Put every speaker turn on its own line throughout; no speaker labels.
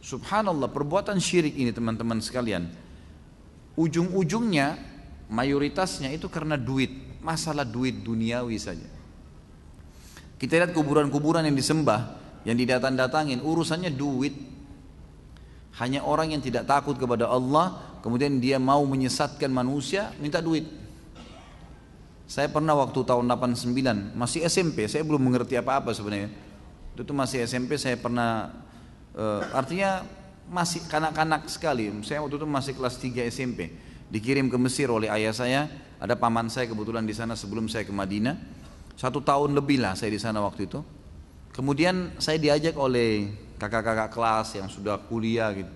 Subhanallah, perbuatan syirik ini teman-teman sekalian, ujung-ujungnya mayoritasnya itu karena duit, masalah duit duniawi saja. Kita lihat kuburan-kuburan yang disembah, yang didatang-datangin, urusannya duit. Hanya orang yang tidak takut kepada Allah, kemudian dia mau menyesatkan manusia, minta duit. Saya pernah waktu tahun 89, masih SMP, saya belum mengerti apa-apa sebenarnya. Itu tuh masih SMP, saya pernah, artinya masih kanak-kanak sekali. Saya waktu itu masih kelas 3 SMP. Dikirim ke Mesir oleh ayah saya, ada paman saya kebetulan di sana sebelum saya ke Madinah. 1 tahun lebih lah saya di sana waktu itu. Kemudian saya diajak oleh kakak-kakak kelas yang sudah kuliah gitu,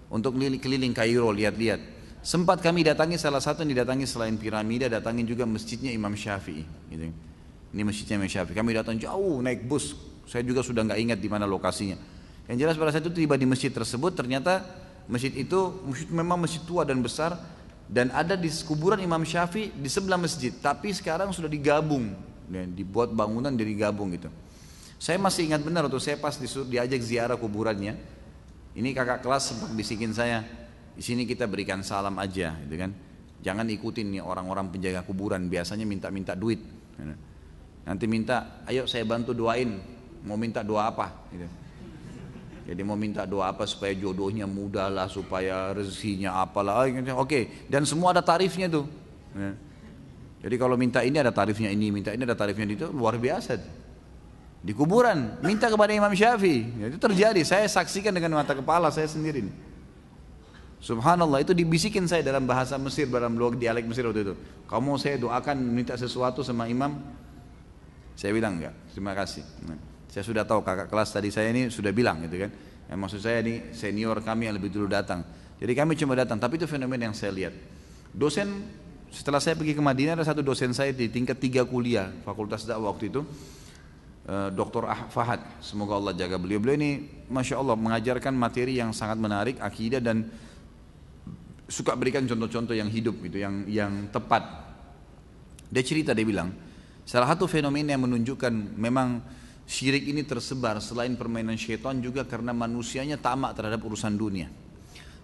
untuk keliling Kairo lihat-lihat. Sempat kami datangi salah satu yang didatangi selain piramida, datangin juga masjidnya Imam Syafi'i. Gitu. Ini masjidnya Imam Syafi'i. Kami datang jauh naik bus. Saya juga sudah nggak ingat di mana lokasinya. Yang jelas pada saat itu tiba di masjid tersebut, ternyata masjid itu memang masjid tua dan besar, dan ada di kuburan Imam Syafi'i di sebelah masjid. Tapi sekarang sudah digabung, dibuat bangunan dari gabung gitu. Saya masih ingat benar waktu saya pas diajak ziarah kuburannya. Ini kakak kelas sempat bisikin saya, di sini kita berikan salam aja, gitu kan. Jangan ikutin nih orang-orang penjaga kuburan, biasanya minta-minta duit. Nanti minta, ayo saya bantu doain, mau minta doa apa? Gitu. Jadi mau minta doa apa supaya jodohnya mudah lah, supaya rezekinya apalah. Oke, dan semua ada tarifnya tuh. Jadi kalau minta ini ada tarifnya ini, minta ini ada tarifnya itu, luar biasa. Di kuburan, minta kepada Imam Syafi'i. Itu terjadi, saya saksikan dengan mata kepala saya sendiri nih. Subhanallah, itu dibisikin saya dalam bahasa Mesir, dalam dialek Mesir waktu itu. Kamu saya doakan minta sesuatu sama imam? Saya bilang enggak, terima kasih. Saya sudah tahu kakak kelas tadi saya ini sudah bilang gitu kan. Maksud saya ini senior kami yang lebih dulu datang. Jadi kami cuma datang, tapi itu fenomena yang saya lihat. Dosen, setelah saya pergi ke Madinah, ada satu dosen saya di tingkat 3 kuliah, Fakultas Dakwah waktu itu, Dr. Fahad, semoga Allah jaga beliau. Beliau ini Masya Allah mengajarkan materi yang sangat menarik, akidah, dan suka berikan contoh-contoh yang hidup gitu, yang tepat. Dia cerita, dia bilang salah satu fenomena yang menunjukkan memang syirik ini tersebar selain permainan syaitan juga karena manusianya tamak terhadap urusan dunia.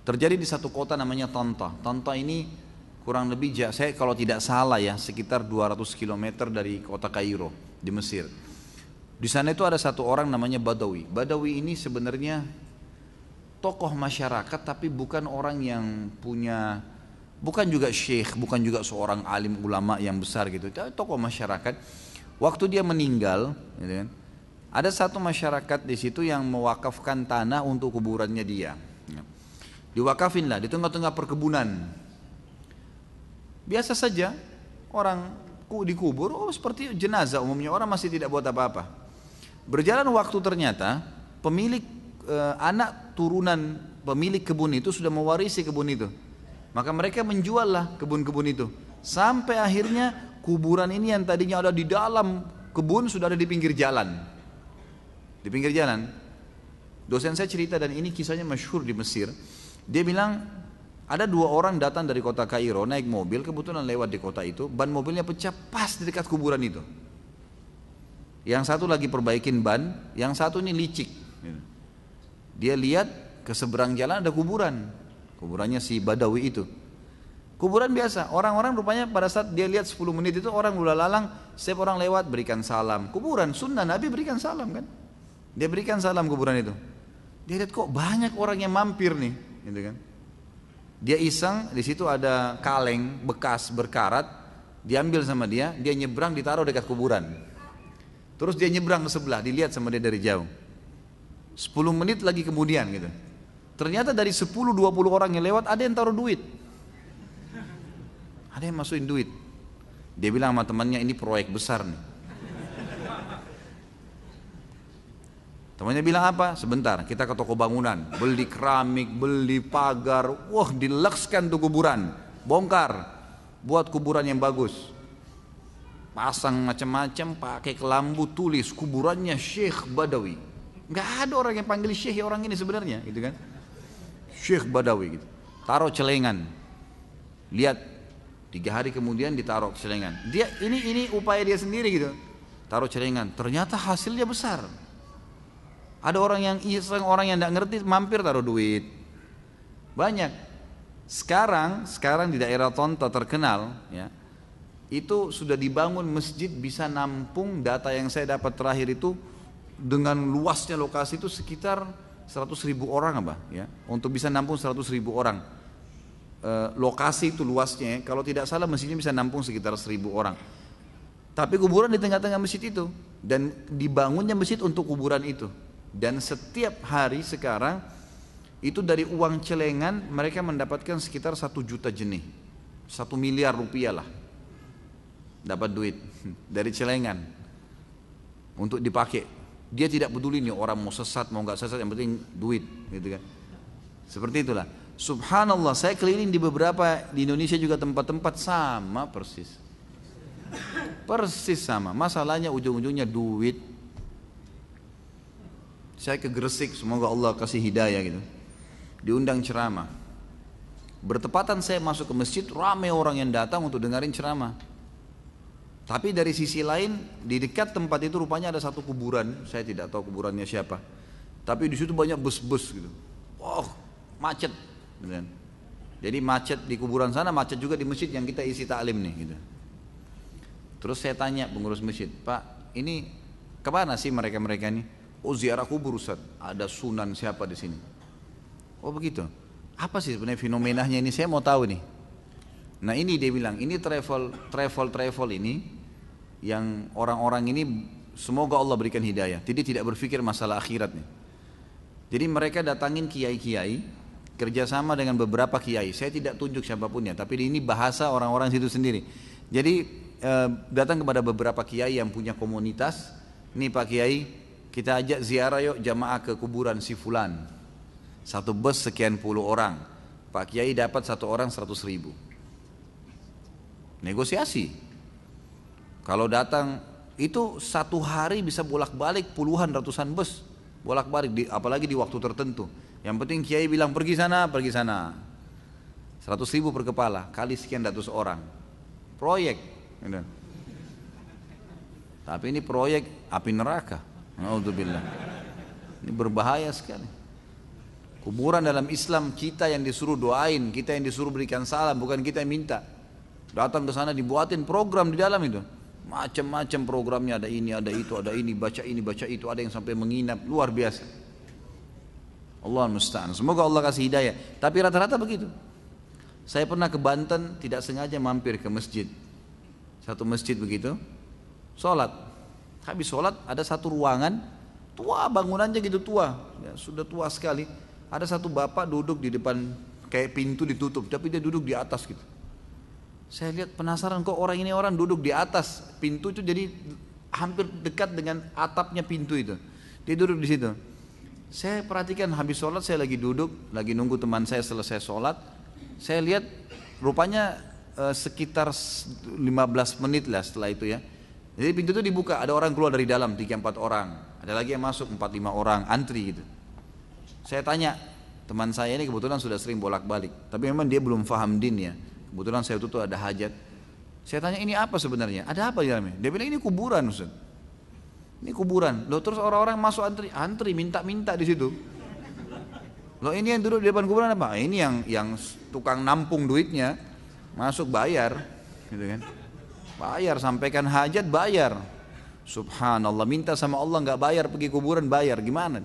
Terjadi di satu kota namanya Tanta. Tanta ini kurang lebih, saya kalau tidak salah ya, sekitar 200 km dari kota Kairo di Mesir. Di sana itu ada satu orang namanya Badawi. Badawi ini sebenarnya tokoh masyarakat, tapi bukan orang yang punya, bukan juga syekh, bukan juga seorang alim ulama yang besar gitu. Tokoh masyarakat. Waktu dia meninggal, gitu kan, ada satu masyarakat di situ yang mewakafkan tanah untuk kuburannya dia. Diwakafin lah di tengah-tengah perkebunan. Biasa saja orang dikubur, seperti jenazah umumnya, orang masih tidak buat apa-apa. Berjalan waktu ternyata pemilik anak turunan pemilik kebun itu sudah mewarisi kebun itu. Maka mereka menjuallah kebun-kebun itu. Sampai akhirnya kuburan ini yang tadinya ada di dalam kebun sudah ada di pinggir jalan. Di pinggir jalan. Dosen saya cerita, dan ini kisahnya masyhur di Mesir. Dia bilang ada 2 orang datang dari kota Kairo naik mobil, kebetulan lewat di kota itu, ban mobilnya pecah pas di dekat kuburan itu. Yang satu lagi perbaikin ban, yang satu ini licik. Dia lihat ke seberang jalan ada kuburan, kuburannya si Badawi itu. Kuburan biasa, orang-orang rupanya pada saat dia lihat 10 menit itu orang ulah lalang, setiap orang lewat berikan salam. Kuburan, sunnah Nabi berikan salam kan. Dia berikan salam kuburan itu. Dia lihat kok banyak orang yang mampir nih, gitu kan. Dia iseng, di situ ada kaleng bekas berkarat, diambil sama dia nyebrang ditaruh dekat kuburan. Terus dia nyebrang ke sebelah, dilihat sama dia dari jauh. 10 menit lagi kemudian gitu. Ternyata dari 10-20 orang yang lewat ada yang taruh duit. Ada yang masukin duit. Dia bilang sama temannya, ini proyek besar nih. Temannya bilang apa? Sebentar, kita ke toko bangunan, beli keramik, beli pagar, wah dilekskan tuh kuburan, bongkar, buat kuburan yang bagus. Pasang macam-macam, pakai kelambu, tulis kuburannya Syekh Badawi. Nggak ada orang yang panggil Syekh orang ini sebenarnya, gitu kan? Syekh Badawi gitu. Taruh celengan. Lihat 3 hari kemudian ditaruh celengan. Dia ini upaya dia sendiri gitu. Taruh celengan. Ternyata hasilnya besar. Ada orang yang iseng, orang yang tidak ngerti mampir taruh duit. Banyak. Sekarang di daerah Tonta terkenal, ya, itu sudah dibangun masjid bisa nampung, data yang saya dapat terakhir itu dengan luasnya lokasi itu sekitar 100.000 orang apa, ya, untuk bisa nampung 100.000 orang. Lokasi itu luasnya, kalau tidak salah masjidnya bisa nampung sekitar 1.000 orang. Tapi kuburan di tengah-tengah masjid itu, dan dibangunnya masjid untuk kuburan itu. Dan setiap hari sekarang itu dari uang celengan mereka mendapatkan sekitar 1 juta jenih, 1 miliar rupiah lah dapat duit dari celengan untuk dipakai. Dia tidak peduli nih orang mau sesat mau nggak sesat, yang penting duit, gitu kan. Seperti itulah. Subhanallah, saya keliling di beberapa di Indonesia juga tempat-tempat sama persis sama. Masalahnya ujung-ujungnya duit. Saya ke Gresik, semoga Allah kasih hidayah gitu. Diundang ceramah. Bertepatan saya masuk ke masjid, ramai orang yang datang untuk dengerin ceramah. Tapi dari sisi lain, di dekat tempat itu rupanya ada satu kuburan. Saya tidak tahu kuburannya siapa. Tapi di situ banyak bus-bus gitu. Wow, macet. Jadi macet di kuburan sana, macet juga di masjid yang kita isi taklim nih gitu. Terus saya tanya pengurus masjid, Pak, ini kemana sih mereka-mereka ini? Oh, ziarah kubur Ustaz, ada sunan siapa di sini. Oh begitu. Apa sih sebenarnya fenomenanya ini? Saya mau tahu nih. Nah ini dia bilang, ini travel ini yang orang-orang ini semoga Allah berikan hidayah. Jadi tidak berpikir masalah akhirat nih. Jadi mereka datangin kiai-kiai, kerjasama dengan beberapa kiai. Saya tidak tunjuk siapapunnya, tapi ini bahasa orang-orang situ sendiri. Jadi datang kepada beberapa kiai yang punya komunitas. Nih Pak Kiai, kita ajak ziarah yuk jamaah ke kuburan si fulan. Satu bus sekian puluh orang. Pak Kiai dapat satu orang 100.000. Negosiasi. Kalau datang itu satu hari bisa bolak-balik puluhan ratusan bus. Bolak-balik, apalagi di waktu tertentu. Yang penting Kiai bilang pergi sana. 100.000 per kepala, kali sekian ratus orang. Proyek. Tapi ini proyek api neraka. Alhamdulillah. Ini berbahaya sekali. Kuburan dalam Islam kita yang disuruh doain, kita yang disuruh berikan salam, bukan kita yang minta. Datang ke sana dibuatin program di dalam itu. Macam-macam programnya, ada ini, ada itu, ada ini, baca itu, ada yang sampai menginap, luar biasa. Allah musta'an. Semoga Allah kasih hidayah. Tapi rata-rata begitu. Saya pernah ke Banten, tidak sengaja mampir ke masjid. Satu masjid begitu, sholat. Habis sholat ada satu ruangan, tua bangunannya gitu tua, ya, sudah tua sekali. Ada satu bapak duduk di depan, kayak pintu ditutup, tapi dia duduk di atas gitu. Saya lihat penasaran kok orang ini orang duduk di atas pintu itu, jadi hampir dekat dengan atapnya pintu itu. Dia duduk di situ. Saya perhatikan habis sholat saya lagi duduk, lagi nunggu teman saya selesai sholat. Saya lihat rupanya sekitar 15 menit lah setelah itu ya. Jadi pintu itu dibuka, ada orang keluar dari dalam 3-4 orang, ada lagi yang masuk 4-5 orang, antri gitu. Saya tanya, teman saya ini kebetulan sudah sering bolak-balik, tapi memang dia belum paham din ya. Kebetulan saya tuh ada hajat. Saya tanya ini apa sebenarnya? Ada apa di dalamnya? Dia bilang ini kuburan Ustaz. Ini kuburan. Loh terus orang-orang masuk antri minta-minta di situ. Loh ini yang duduk di depan kuburan apa? Ini yang tukang nampung duitnya masuk bayar, gitu kan? Bayar, sampaikan hajat bayar. Subhanallah, minta sama Allah nggak bayar pergi kuburan bayar, gimana?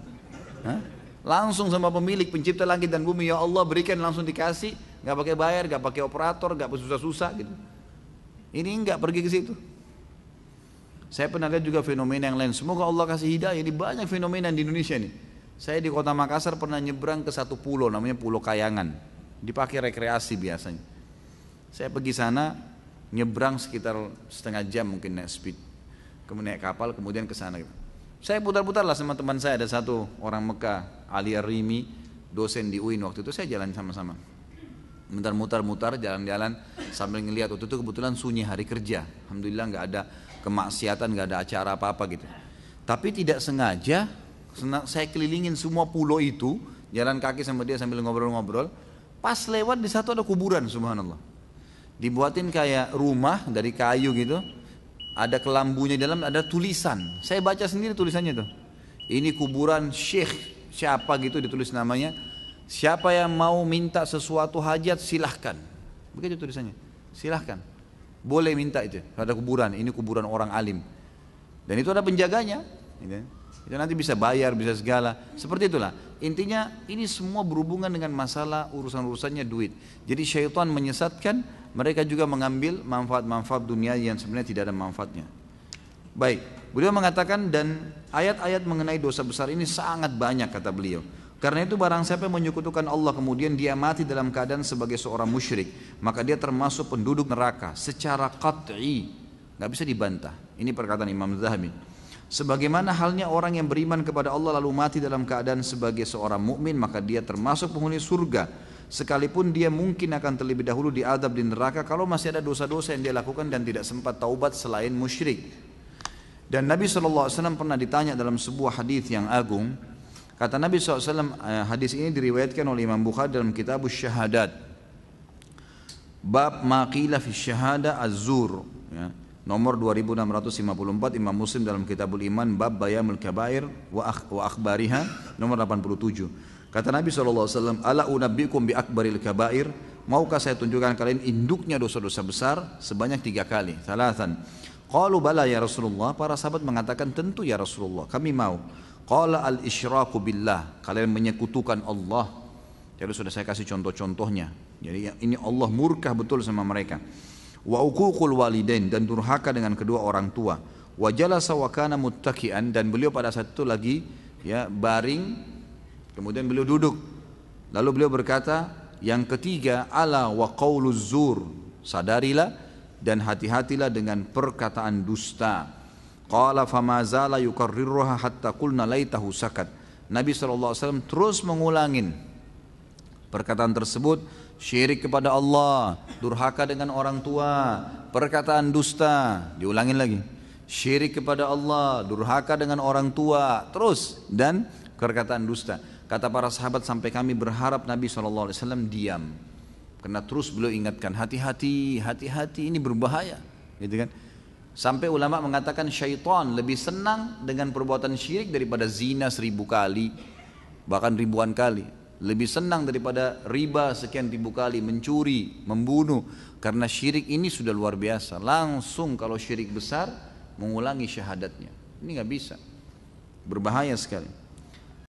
Hah? Langsung sama pemilik pencipta langit dan bumi, ya Allah berikan, langsung dikasih, nggak pakai bayar, nggak pakai operator, nggak susah-susah gitu. Ini nggak pergi ke situ. Saya pernah lihat juga fenomena yang lain. Semoga Allah kasih hidayah. Ini banyak fenomena di Indonesia nih. Saya di kota Makassar pernah nyebrang ke satu pulau, namanya Pulau Kayangan. Dipakai rekreasi biasanya. Saya pergi sana, nyebrang sekitar setengah jam mungkin naik speed, kemudian naik kapal, kemudian ke sana. Saya putar-putar lah sama teman saya, ada satu orang Mekah, Ali Ar-Rimi, dosen di UIN waktu itu, saya jalan sama-sama. Mutar-mutar jalan-jalan sambil ngelihat. Waktu itu kebetulan sunyi hari kerja, alhamdulillah nggak ada kemaksiatan, nggak ada acara apa-apa gitu. Tapi tidak sengaja saya kelilingin semua pulau itu, jalan kaki sama dia sambil ngobrol-ngobrol. Pas lewat di satu ada kuburan, subhanallah. Dibuatin kayak rumah dari kayu gitu, ada kelambunya di dalam, ada tulisan. Saya baca sendiri tulisannya tuh. ini kuburan syekh siapa gitu ditulis namanya. Siapa yang mau minta sesuatu hajat silahkan. Begitu tulisannya. Silahkan. Boleh minta itu. Ada kuburan. Ini kuburan orang alim. Dan itu ada penjaganya. Itu nanti bisa bayar, bisa segala. Seperti itulah. Intinya ini semua berhubungan dengan masalah urusan-urusannya duit. Jadi syaitan menyesatkan. Mereka juga mengambil manfaat-manfaat dunia yang sebenarnya tidak ada manfaatnya. Baik. Beliau mengatakan dan ayat-ayat mengenai dosa besar ini sangat banyak kata beliau. Karena itu barang siapa yang menyekutukan Allah kemudian dia mati dalam keadaan sebagai seorang musyrik, maka dia termasuk penduduk neraka secara qat'i, nggak bisa dibantah. Ini perkataan Imam Zahabi. Sebagaimana halnya orang yang beriman kepada Allah lalu mati dalam keadaan sebagai seorang mukmin, maka dia termasuk penghuni surga, sekalipun dia mungkin akan terlebih dahulu diadab di neraka kalau masih ada dosa-dosa yang dia lakukan dan tidak sempat taubat selain musyrik. Dan Nabi SAW pernah ditanya dalam sebuah hadis yang agung. Kata Nabi SAW, hadis ini diriwayatkan oleh Imam Bukhari dalam kitab Syahadat. Bab maqila fi syahada az-zur. Ya. Nomor 2654 Imam Muslim dalam kitabul iman. Bab bayamul kabair wa akhbariha. Nomor 87. Kata Nabi SAW, ala unabbikum bi akbaril kabair. Maukah saya tunjukkan kalian induknya dosa-dosa besar sebanyak 3 kali. Thalathan. Qalu bala ya Rasulullah. Para sahabat mengatakan tentu ya Rasulullah, kami mau. Qala al-isyraku billah, kalian menyekutukan Allah. Jadi sudah saya kasih contoh-contohnya. Jadi ini Allah murka betul sama mereka. Wa uququl walidain, dan durhaka dengan kedua orang tua. Wa jalasa wa kana muttaki'an, dan beliau pada saat itu lagi ya baring, kemudian beliau duduk. Lalu beliau berkata, yang ketiga ala wa qauluz zur, sadarilah dan hati-hatilah dengan perkataan dusta. Qala fama zala yukarriruha hatta qulna laitahu sakat. Nabi SAW terus mengulangin perkataan tersebut, syirik kepada Allah, durhaka dengan orang tua, perkataan dusta, diulangin lagi. Syirik kepada Allah, durhaka dengan orang tua, terus dan perkataan dusta. Kata para sahabat sampai kami berharap Nabi SAW diam. Karena terus beliau ingatkan, hati-hati, hati-hati, ini berbahaya, gitu kan? Sampai ulama mengatakan syaitan lebih senang dengan perbuatan syirik daripada zina 1000 kali, bahkan ribuan kali. Lebih senang daripada riba sekian ribu kali, mencuri, membunuh. Karena syirik ini sudah luar biasa. Langsung kalau syirik besar mengulangi syahadatnya. Ini nggak bisa. Berbahaya sekali.